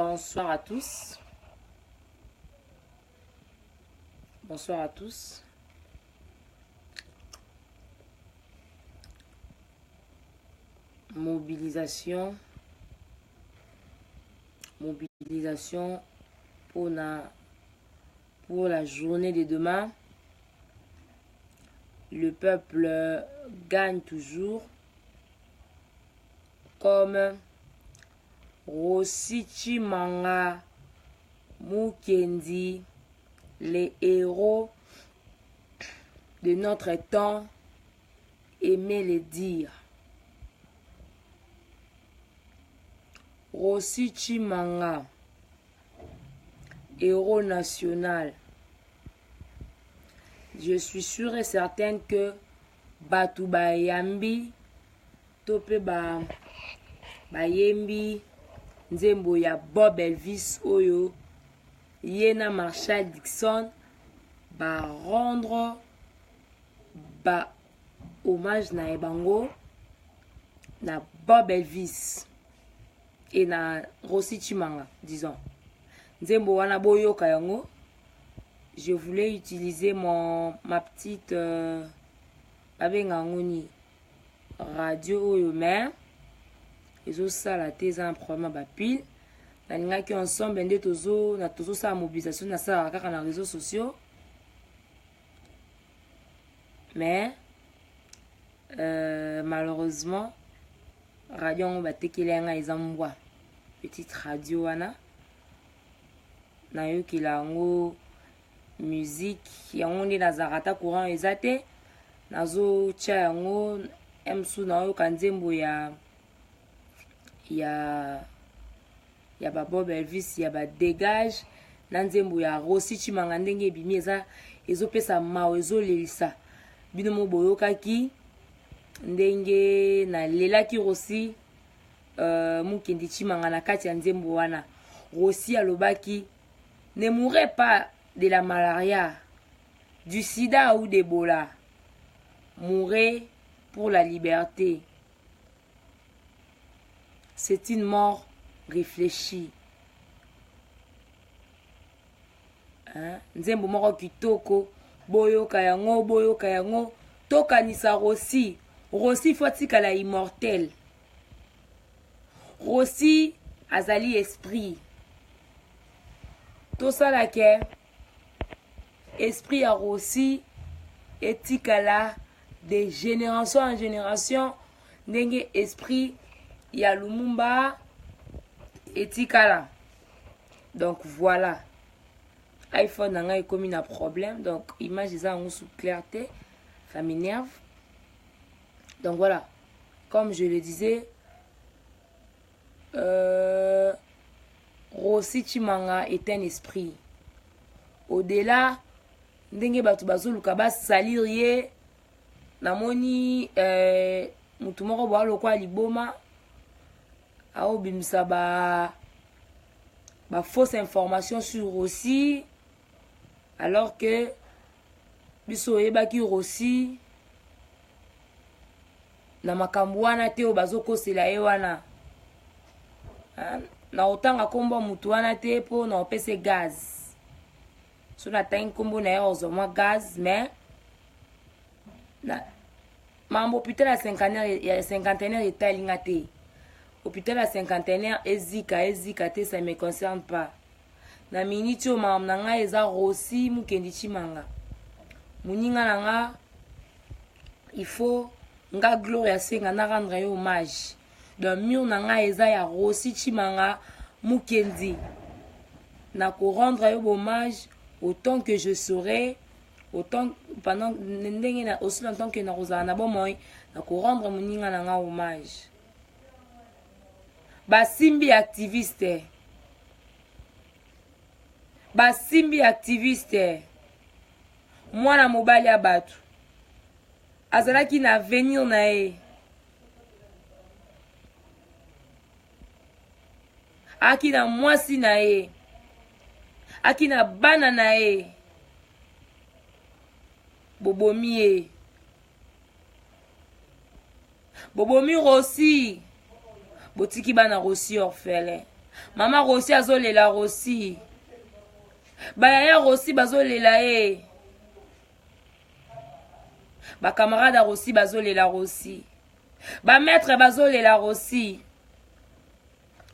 Bonsoir à tous. Bonsoir à tous. Mobilisation pour la journée de demain. Le peuple gagne toujours, comme Rossi Chimanga Mukendi, les héros de notre temps, aimaient les dire. Rossi Chimanga, héros national. Je suis sûre et certaine que Batu Bayambi, Tope Bayembi, Nzembo ya Bob Elvis Oyo, Yena Marshall Dixon, rendre hommage na Ebango, na Bob Elvis et na Rossi Chimanga, disons. Nzembo wana boyoka yango. Je voulais utiliser ma petite radio oyo, mais ils ont ça la thèse un problème à pile. Nalinga qui ensemble ndé tozo sa mobilisation na ça kaka na réseaux sociaux. Mais malheureusement radio on ba tekelenga ezambwa petite radio wana na yo kilango musique yango nde nazarata courant ezate nazo tia yango emsu na yo kanzembo ya ba Bob Elvis ya ba dégage na nzembo ya Rossi Chimanga ndenge ebimi eza ezopesa mawo ezolelisa bino mo boyokaki ndenge na lelaki Rossi Mukendi Chimanga na kati ya nzembo wana. Rossi alobaki ne mourrez pas de la malaria, du sida ou d'Ebola. Mourrez pour la liberté. C'est une mort réfléchie. Nzembo moko kitoko, boyoka yango, tokanisa Rossi. Rossi fotikala immortel. Rossi azali esprit. Tout ça là que esprit a Rossi etikala de génération en génération ndenge esprit ya Lumumba etikala. Donc voilà. iPhone nanga est comme un problème, donc image ça en sous clarté, ça m'énerve. Donc voilà. Comme je le disais, Rossi Chimanga est un esprit. Au-delà, ndenge batu bazoluka basalir ye, namoni mutu moko boa lokwa liboma, aobimisa ba fausse information sur Rossi, alors que biso oyebaki Rossi na makambo wana te o bazokosela ye wana. Na otanga kombo mutu wana te po na opese gaz. So na tangi kombo na yo ozomwa gaz, mais na mambo hôpital ya cinquantenaire etalinga te. Hôpital ya cinquantenaire ezika te, ça me concerne pas. Na minute o mam nanga eza Rossi Mukendi Chimanga. Muninga nanga il faut nga gloria senga na rendre yo hommage. Dans mur nanga eza ya Rossi Chimanga Mukendi. Na ko rendre yo hommage autant que je saurai, autant pendant aussi longtemps que na rozana bomoy, na ko rendre muninga nanga hommage. Basimbi activiste. Mwana mobali ya batu. Azalaki na avenir na ye. Aki na mwasi na ye. Aki na bana na ye. Bobomi ye. Bobomi Rossi. Botiki bana Rossi orphelin. Mama Rossi azolela Rossi. Bayaya Rossi bazolela e. Ba camarade Rossi bazolela Rossi. Ba maître bazolela Rossi.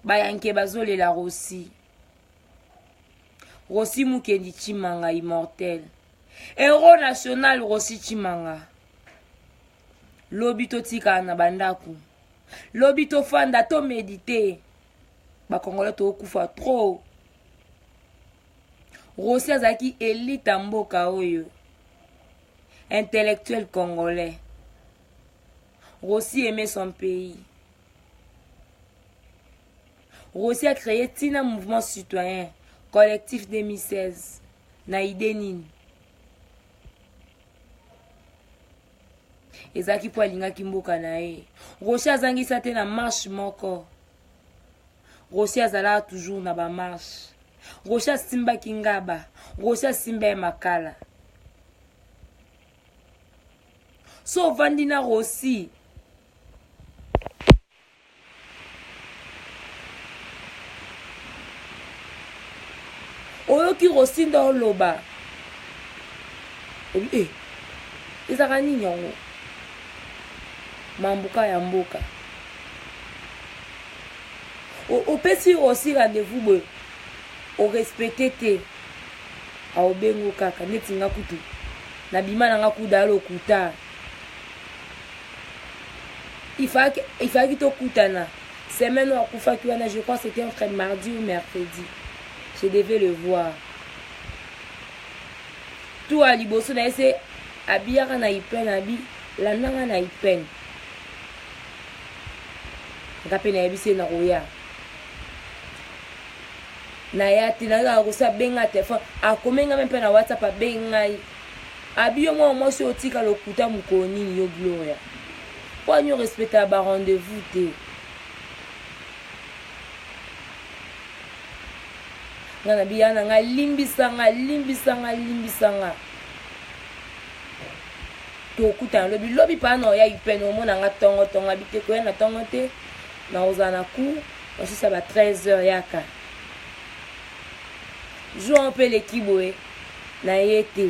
Ba yanke bazolela Rossi. Rossi Mukendi Chimanga immortel. Héros national Rossi Chimanga. Lobito tika na bandaku. Lobito fanda to méditer. Ba Congolais to kufa trop. Rossi azaki élite mboka oyo. Intellectuel congolais. Rossi aimait son pays. Rossi a créé Tina Mouvement Citoyen, collectif 2016. Naïdenin. Ezaki po alinga kimboka na ye. Rossi azangisa te na marche moko. Rossi azala toujours na ba marche. Rossi asimba kingaba. Rossi asimba makala. So vandina Rossi. Oyoki Rossi ndo loba. Obi ezaka nini yango? Mambuka ya mboka. Opesi Rossi rendez-vous boy. O respecter te. A obengo kaka neti nga kutu. Na bima na nga kuda lo kuta. Il fallait to kutana. Semaine où akufa kiwana, je crois que c'était entre mardi ou mercredi. Je devais le voir. Tout à liboso na ese abiyaka na ipen abi la nanga na ipen. Ngape na yebise na roya. Na ya tina rosa benga telefone akomenga même na WhatsApp a bengai. Abiyo mo so otika lokuta mukoni yo Gloria. Pour nous respecter ba rendez-vous te. Ngana biyana nga limbisanga. To kuta lobi pa no ya ipeno mo na nga tongo abite ko na tongo te na ozana ku aussi ça va 13h yaka. Joue un peu l'équipe na yete.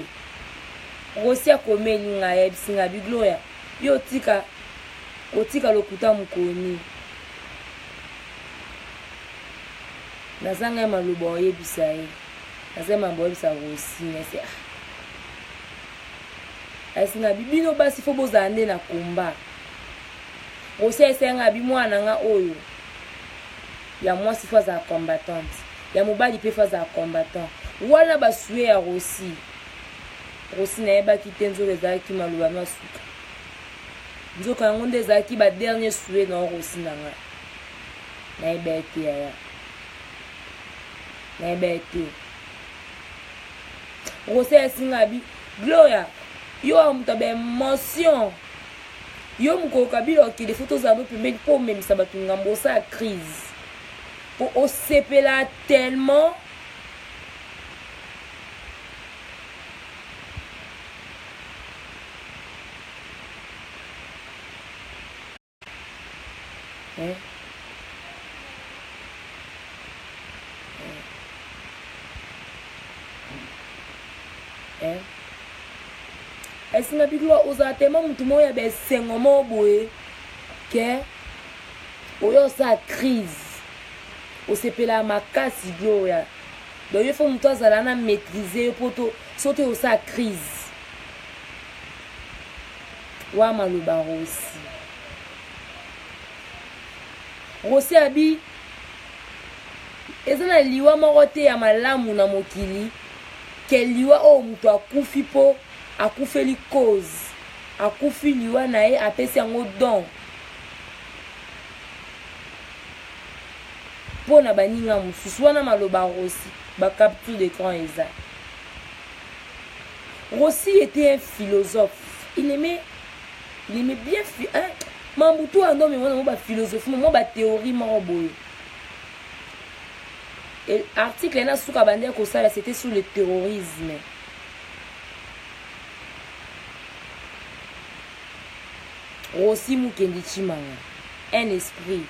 Rossi akomeni nga ya bisinga bigloya. Yo otika lokuta mukoni. Nazanga malubo oyebisa ye. Nazema mboyebisa Rossi nese. Asinga bibino basi fo bozande na komba. Rossi esenga bi mwana nga oyo. Ya mwasi fa za combattante. Ya mobali pe fa za combattant. Wana basue ya Rossi. Rossi na yeba kitenzo lezaki maluba masuka. Nzoka ngonde zaki ba dernier souhait na Rossi nanga. Na ebete ya. Na ebete. Rossi esinga bi Gloria. Yo amutabe émotion. Yo mukoka bilo ki des photos za bo pembeni po même ça ba tungambo sa crise. Pour au sepela tellement Esinga biglo ozatema mutu moya be sengo mo boye ke oyo sa crise o sepela makasi Gloria donc il faut mutu azala na maîtriser poto sote o sa crise wa maluba Rossi abi ezana liwa moko te ya malamu na mokili ke liwa o mutu akufi po akufeli cause akufi liwa na ye apesi yango don po na baninga mosusu wana maloba Rossi ba capture d'écran eza. Rossi était un philosophe. Il aimait bien Mambutu ando me mona ba philosophie mo ba théorie mo boye. Et article na suka bande ko sala c'était sur le terrorisme. Rossi Mukendi Chimanga, un esprit.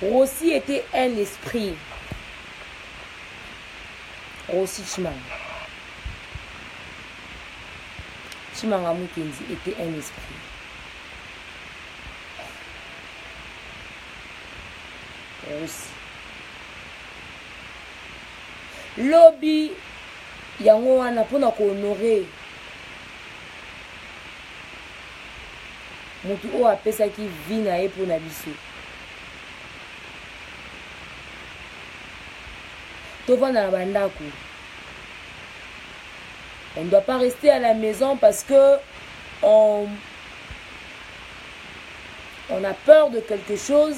Rossi était un esprit. Rossi Chimanga. Chimanga Mukendi était un esprit. Rossi. Lobby yango wana pona ko honorer mutu o apesaki vie na ye pona biso. Tovanda na bandako. On ne doit pas rester à la maison parce que on a peur de quelque chose,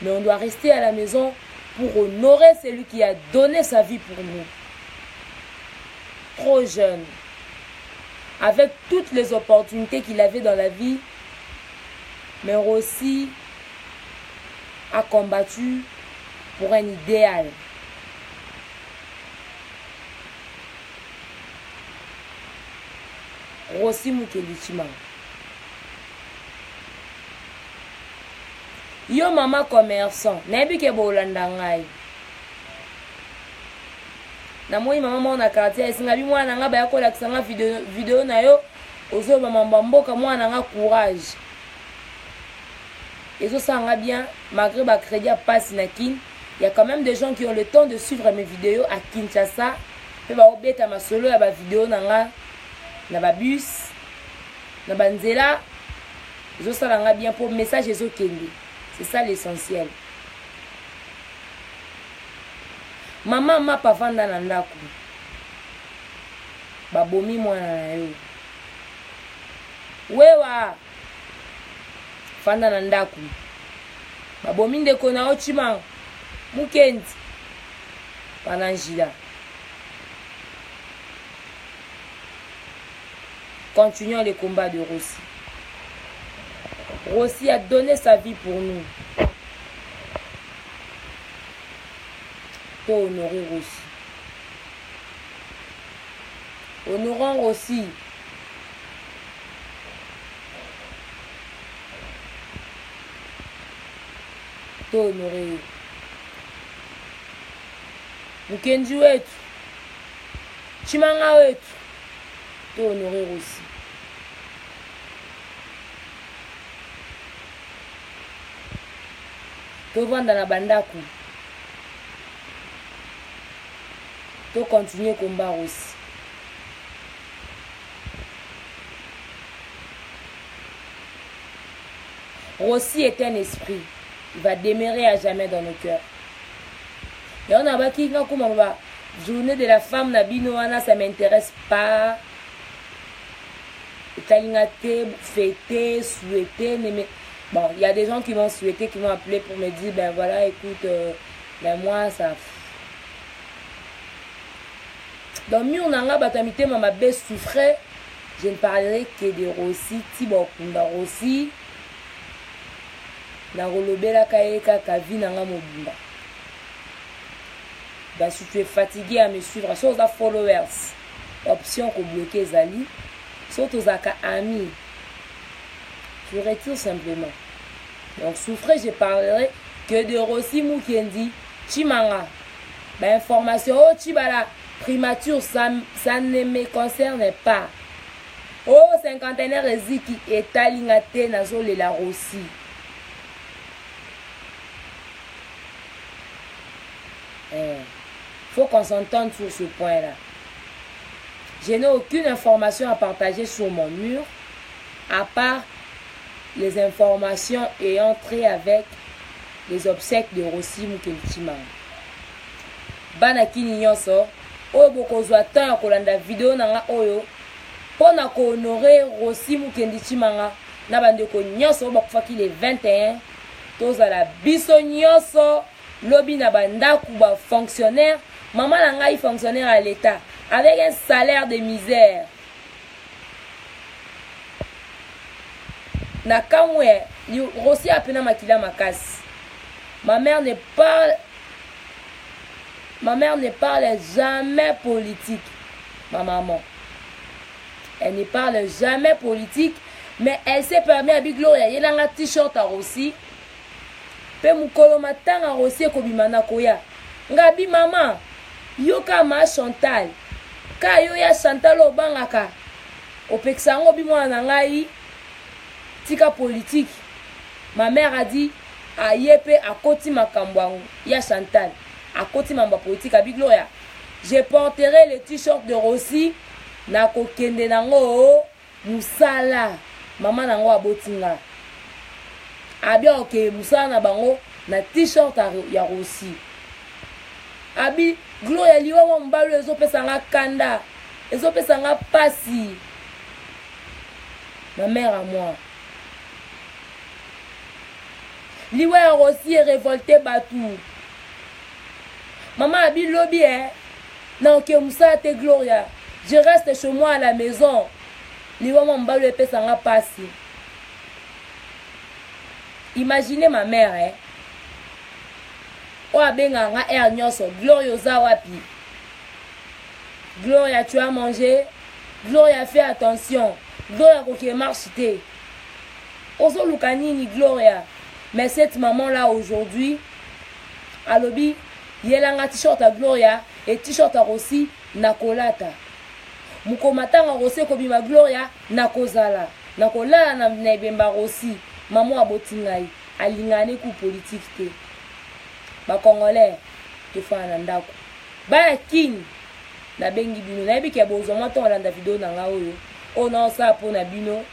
mais on doit rester à la maison pour honorer celui qui a donné sa vie pour nous. Trop jeune, avec toutes les opportunités qu'il avait dans la vie, mais aussi a combattu pour un idéal. Rossi Mukendi Chimanga. Yo mama commerçant, nayebi ke bolanda ngai. Na moi mama mona quartier esinga bi mwana nga ba yakolakisa nga video na yo ozo mama mboka mwana nga courage. Et ça nga bien malgré ba crédit à passe na kin, il y a quand même des gens qui ont le temps de suivre mes vidéos à Kinshasa. Pe ba obeta masolo ya ba vidéo na nga na ba bus na banzela. Ça nga bien pour message ezo kende. C'est ça l'essentiel. Maman ma pa vanda na ndako. Babomi mwana na yo. Wewa vanda na ndako. Babomi ndeko na o Chimanga Mukendi Panangila. Continuons les combats de Rossi. Rossi a donné sa vie pour nous. Pour honorer Rossi. Honorons Rossi. Pour honorer Mukendi wetu. Chimanga wetu. Pour honorer Rossi. To vanda na bandako. To continuer combat aussi. Rossi est un esprit. Il va demeurer à jamais dans nos cœurs. Et on a baki comme journée de la femme na bino wana, ça m'intéresse pas. Talingate, fêter, souhaiter, mais bon, il y a des gens qui m'ont souhaité, qui m'ont appelé pour me dire, ben voilà, écoute, ben moi, ça... Dans mi on a batamité, ma belle souffrait, je ne parlerai que de Rossi, Thibaut Kunda Rossi, na rolobela kaeka kavi nanga mobimba. Ben si tu es fatigué à me suivre, sur les followers, option pour bloquer Zali, sur tes amis, tu retires simplement. Donc souffrez, je parlerai que de Rossi Mukendi Chimanga. Ben information, oh Chibala, primature, ça ne me concerne pas. Oh cinquantenaire qui est alingate nazo le la Rossi. Faut qu'on s'entende sur ce point-là. Je n'ai aucune information à partager sur mon mur, à part les informations ayant trait avec les obsèques de Rossi Mukendi Chimanga. Banaki nyonso, oyo bokozwa temps ya kolanda video nanga oyo, pona ko honorer Rossi Mukendi Chimanga, na bandeko nyonso bakufaki le 21, tozala biso nyonso, lobi na bandaku ba fonctionnaire, maman na ngai fonctionnaire à l'État, avec un salaire de misère. Na kamwe, Rossi a pena makila makasi. Ma mère ne parle jamais politique. Ma maman. Elle ne parle jamais politique, mais elle s'est permis à Big Gloria. Il y a un t-shirt à Rossi. pe mukolo matanga Rossi ekobima koya ngabi mama yoka ma Chantal ka yo ya Chantal obangaka opekisa ngo bimwana na ngai tika politique. Ma mère a dit ayepe akoti makambo ya Chantal akoti mamba politique abi Gloria je porterai le t-shirt de Rossi na kokende nango musala mama nango abotinga abi ok musala na bango na t-shirt ya Rossi abi Gloria liwa mo mbalo ezopesa nga kanda ezopesa nga pasi. Ma mère à moi liwa ya Rossi est révolté batou maman abi lobby na ok musala te Gloria je reste chez moi à la maison liwa mo mbalo epesa nga pasi. Imaginez ma mère oa benga nga air nyonso Gloria oza wapi Gloria tu as mangé Gloria fais attention Gloria koke marche te ozo luka nini Gloria. Mais cette maman là aujourd'hui alobi yelanga t-shirt à Gloria et t-shirt à Rossi nakolata mukomatanga Rossi kobima Gloria nakozala nakolala na ibemba Rossi maman abotingai alingane ku politique te ba congolais te fana ndako ba kin na bengi bino na biki bozo moto olanda video na nga oyo ona sa po na bino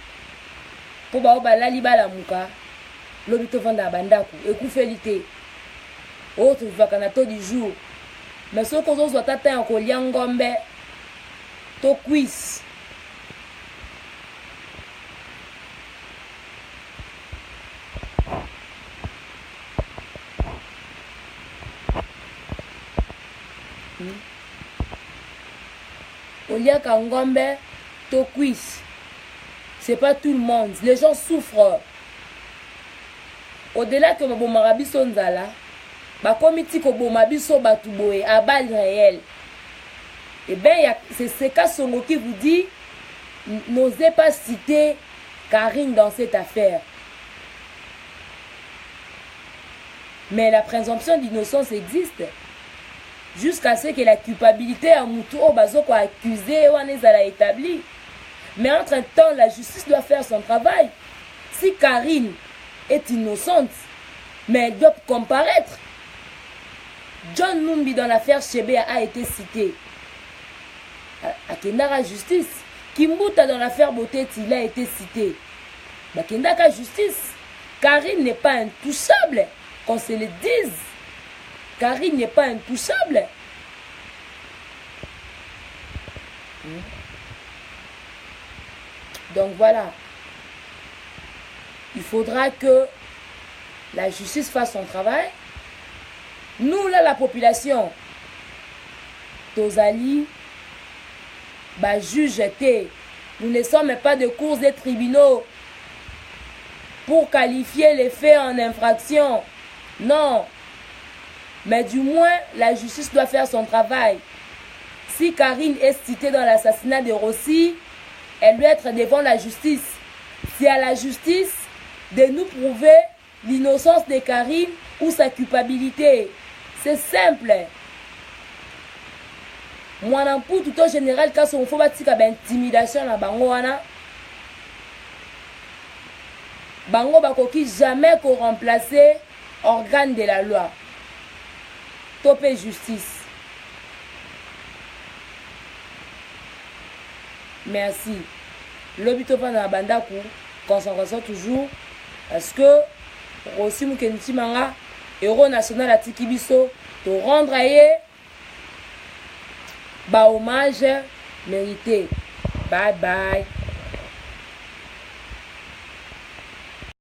po ba obalali bala muka lobi to vanda bandako ekufeli te autre vakana to du jour mais ce que ozo tata en kolia ngombe to quiz olia kangombe to quiz c'est pas tout le monde, les gens souffrent. Au-delà que bon marabiso nzala ba komiti ko bon mabiso batuboé à balle réelle. Et ben c'est ce cas Songo qui vous dit n'osez pas citer Karine dans cette affaire. Mais la présomption d'innocence existe jusqu'à ce que la culpabilité à Moutou Bazoko accusé ou anezala établie. Mais entre-temps, la justice doit faire son travail. Si Karine est innocente, mais elle doit comparaître. John Numbi dans l'affaire Chébé a été cité. À Kendara Justice. Kimbuta dans l'affaire Botet, il a été cité. À Kendara Justice. Karine n'est pas intouchable. Qu'on se le dise. Karine n'est pas intouchable. Donc voilà. Il faudra que la justice fasse son travail. Nous, là, la population, Tozali, juge, nous ne sommes pas de cours et tribunaux pour qualifier les faits en infraction. Non. Mais du moins, la justice doit faire son travail. Si Karine est citée dans l'assassinat de Rossi, elle doit être devant la justice. C'est à la justice de nous prouver l'innocence de Karine ou sa culpabilité. C'est simple. Moi, pour tout en général, quand on fait intimidation à Bangoana, Bango Bakoki jamais qu'on remplacer organe de la loi. Topé justice. Merci. L'obito pas dans la bandaku, concentration toujours, parce que Rossi Mukenichi Manga, héros national à Tikibiso, te rendre à hommage mérité. Bye bye.